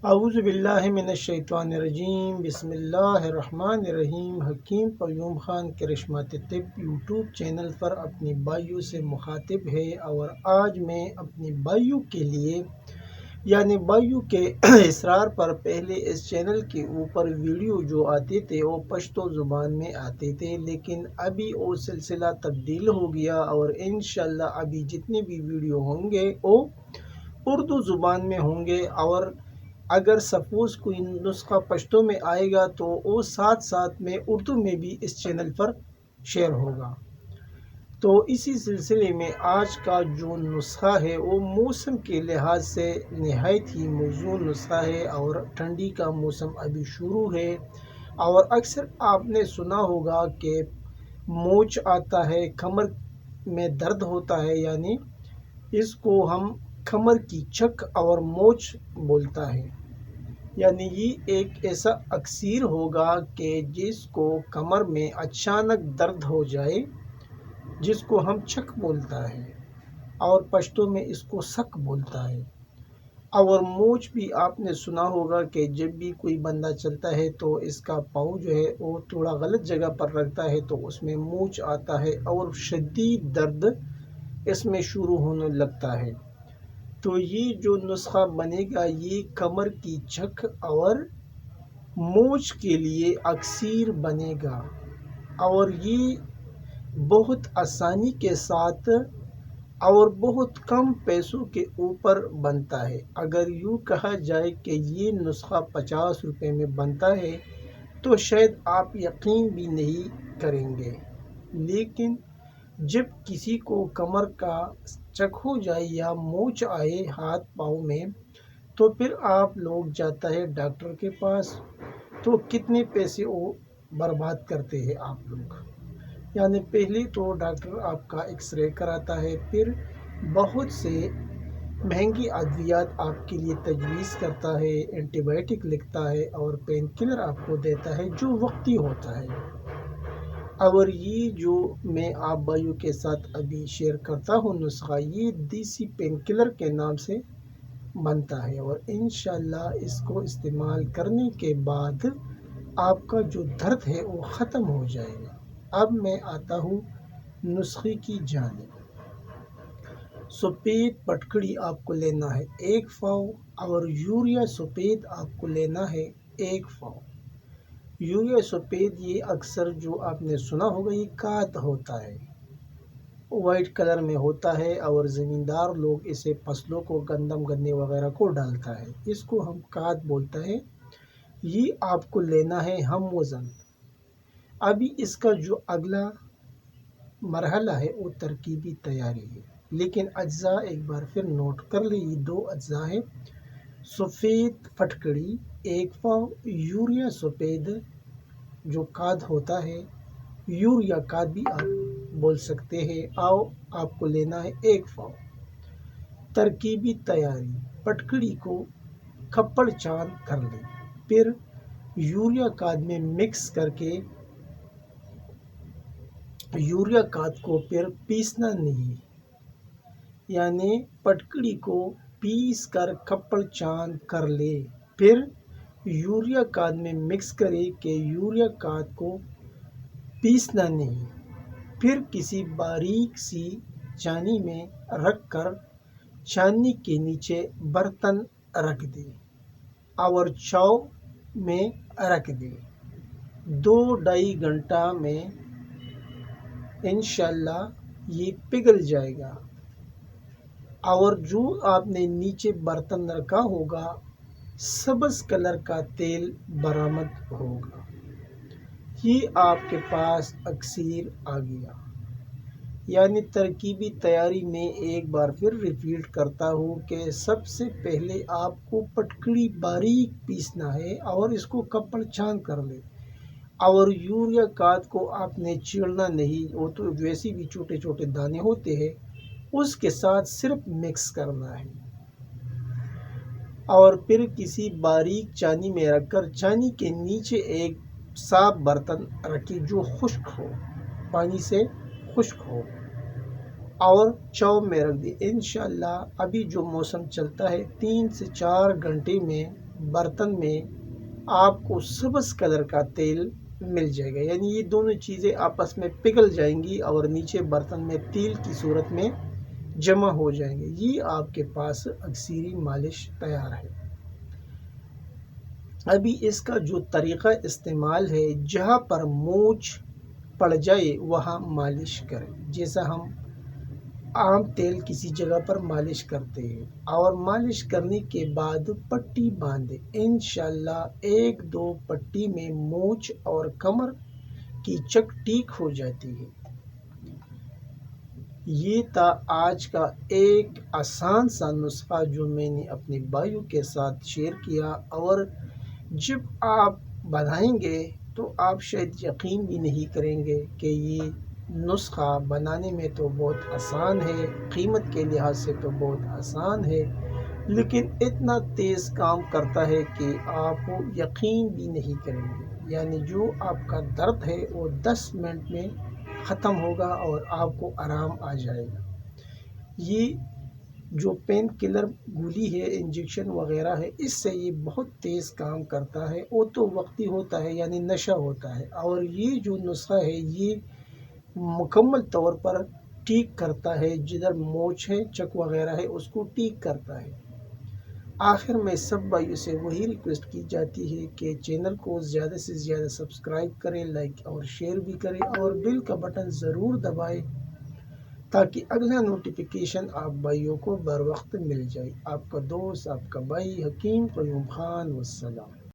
اعوذ باللہ من الشیطان الرجیم، بسم اللہ الرحمن الرحیم۔ حکیم قیوم خان کرشمات طب یوٹیوب چینل پر اپنی بھائیوں سے مخاطب ہے، اور آج میں اپنی بھائیوں کے لیے بھائیوں کے اصرار پر پہلے اس چینل کے اوپر ویڈیو جو آتے تھے وہ پشتو زبان میں آتے تھے، لیکن ابھی وہ سلسلہ تبدیل ہو گیا اور انشاءاللہ ابھی جتنے بھی ویڈیو ہوں گے وہ اردو زبان میں ہوں گے، اور اگر سپوز کوئی نسخہ پشتو میں آئے گا تو وہ ساتھ ساتھ میں اردو میں بھی اس چینل پر شیئر ہوگا۔ تو اسی سلسلے میں آج کا جو نسخہ ہے وہ موسم کے لحاظ سے نہایت ہی موزوں نسخہ ہے، اور ٹھنڈی کا موسم ابھی شروع ہے، اور اکثر آپ نے سنا ہوگا کہ موچ آتا ہے، کمر میں درد ہوتا ہے، اس کو ہم کمر کی چک اور موچ بولتا ہے۔ یہ ایک ایسا اکسیر ہوگا کہ جس کو کمر میں اچانک درد ہو جائے، جس کو ہم چک بولتا ہے، اور پشتو میں اس کو سک بولتا ہے۔ اور موچ بھی آپ نے سنا ہوگا کہ جب بھی کوئی بندہ چلتا ہے تو اس کا پاؤں جو ہے وہ تھوڑا غلط جگہ پر رکھتا ہے تو اس میں موچ آتا ہے اور شدید درد اس میں شروع ہونے لگتا ہے۔ تو یہ جو نسخہ بنے گا یہ کمر کی چک اور موچ کے لیے اکسیر بنے گا، اور یہ بہت آسانی کے ساتھ اور بہت کم پیسوں کے اوپر بنتا ہے۔ اگر یوں کہا جائے کہ یہ نسخہ 50 روپے میں بنتا ہے تو شاید آپ یقین بھی نہیں کریں گے، لیکن جب کسی کو کمر کا چک ہو جائے یا موچ آئے ہاتھ پاؤں میں تو پھر آپ لوگ جاتا ہے ڈاکٹر کے پاس، تو کتنے پیسے وہ برباد کرتے ہیں آپ لوگ۔ پہلے تو ڈاکٹر آپ کا ایکس رے کراتا ہے، پھر بہت سے مہنگی ادویات آپ کے لیے تجویز کرتا ہے، اینٹی بائیوٹک لکھتا ہے اور پین کلر آپ کو دیتا ہے جو وقتی ہوتا ہے۔ اور یہ جو میں آپ بھائیوں کے ساتھ ابھی شیئر کرتا ہوں نسخہ، یہ دیسی پین کلر کے نام سے بنتا ہے، اور انشاءاللہ اس کو استعمال کرنے کے بعد آپ کا جو درد ہے وہ ختم ہو جائے گا۔ اب میں آتا ہوں نسخے کی جانب۔ سفید پٹکڑی آپ کو لینا ہے 1 پاؤ، اور یوریا سفید آپ کو لینا ہے 1 پاؤ۔ یوریا سفید یہ اکثر جو آپ نے سنا ہوگا یہ کاد ہوتا ہے، وائٹ کلر میں ہوتا ہے، اور زمیندار لوگ اسے فصلوں کو گندم گنے وغیرہ کو ڈالتا ہے، اس کو ہم کاد بولتا ہے۔ یہ آپ کو لینا ہے ہم وزن۔ ابھی اس کا جو اگلا مرحلہ ہے وہ ترکیبی تیاری ہے، لیکن اجزاء ایک بار پھر نوٹ کر لیں۔ یہ 2 اجزاء ہیں، سفید پھٹکڑی 1 پاؤ، یوریا سفید جو کاد ہوتا ہے، یوریا کاد بھی آپ بول سکتے ہیں، آپ کو لینا ہے 1 پاؤ۔ ترکیبی تیاری: پٹکڑی کو کھپڑ چاند کر لیں، پھر یوریا کاد میں مکس کر کے یوریا کاد کو پھر پیسنا نہیں، پٹکڑی کو پیس کر کھپڑ چاند کر لے، پھر یوریا کاد میں مکس کرے کہ یوریا کاد کو پیسنا نہیں، پھر کسی باریک سی چانی میں رکھ کر چانی کے نیچے برتن رکھ دیں اور چاؤ میں رکھ دیں۔ 2-2.5 گھنٹہ میں انشاءاللہ یہ پگھل جائے گا، اور جو آپ نے نیچے برتن رکھا ہوگا سبز کلر کا تیل برآمد ہوگا۔ یہ آپ کے پاس اکسیر آ گیا۔ ترکیبی تیاری میں ایک بار پھر ریپیٹ کرتا ہوں کہ سب سے پہلے آپ کو پٹکڑی باریک پیسنا ہے اور اس کو کھپڑ چاند کر لے، اور یوریا کاد کو آپ نے چیڑنا نہیں، وہ تو ویسے بھی چھوٹے چھوٹے دانے ہوتے ہیں، اس کے ساتھ صرف مکس کرنا ہے، اور پھر کسی باریک چانی میں رکھ کر چانی کے نیچے ایک صاف برتن رکھیں جو خشک ہو، پانی سے خشک ہو، اور چاؤ میں رکھ دیں۔ انشاءاللہ ابھی جو موسم چلتا ہے 3 سے 4 گھنٹے میں برتن میں آپ کو سبز کلر کا تیل مل جائے گا، یعنی یہ دونوں چیزیں آپس میں پگھل جائیں گی اور نیچے برتن میں تیل کی صورت میں جمع ہو جائیں گے۔ یہ آپ کے پاس اکثیری مالش تیار ہے۔ ابھی اس کا جو طریقہ استعمال ہے، جہاں پر مونچھ پڑ جائے وہاں مالش کریں، جیسا ہم عام تیل کسی جگہ پر مالش کرتے ہیں، اور مالش کرنے کے بعد پٹی باندھے۔ انشاءاللہ 1-2 پٹی میں مونچھ اور کمر کی چک ٹھیک ہو جاتی ہے۔ یہ تھا آج کا ایک آسان سا نسخہ جو میں نے اپنے بھائیوں کے ساتھ شیئر کیا، اور جب آپ بنائیں گے تو آپ شاید یقین بھی نہیں کریں گے کہ یہ نسخہ بنانے میں تو بہت آسان ہے، قیمت کے لحاظ سے تو بہت آسان ہے، لیکن اتنا تیز کام کرتا ہے کہ آپ یقین بھی نہیں کریں گے۔ یعنی جو آپ کا درد ہے وہ 10 منٹ میں ختم ہوگا اور آپ کو آرام آ جائے گا۔ یہ جو پین کلر گولی ہے، انجیکشن وغیرہ ہے، اس سے یہ بہت تیز کام کرتا ہے، وہ تو وقتی ہوتا ہے، یعنی نشہ ہوتا ہے، اور یہ جو نسخہ ہے یہ مکمل طور پر ٹھیک کرتا ہے، جدھر مونچھ ہے، چک وغیرہ ہے، اس کو ٹھیک کرتا ہے۔ آخر میں سب بھائیوں سے وہی ریکویسٹ کی جاتی ہے کہ چینل کو زیادہ سے زیادہ سبسکرائب کریں، لائک اور شیئر بھی کریں، اور بیل کا بٹن ضرور دبائیں تاکہ اگلا نوٹیفیکیشن آپ بھائیوں کو بر وقت مل جائے۔ آپ کا دوست، آپ کا بھائی حکیم قیوم خان، والسلام۔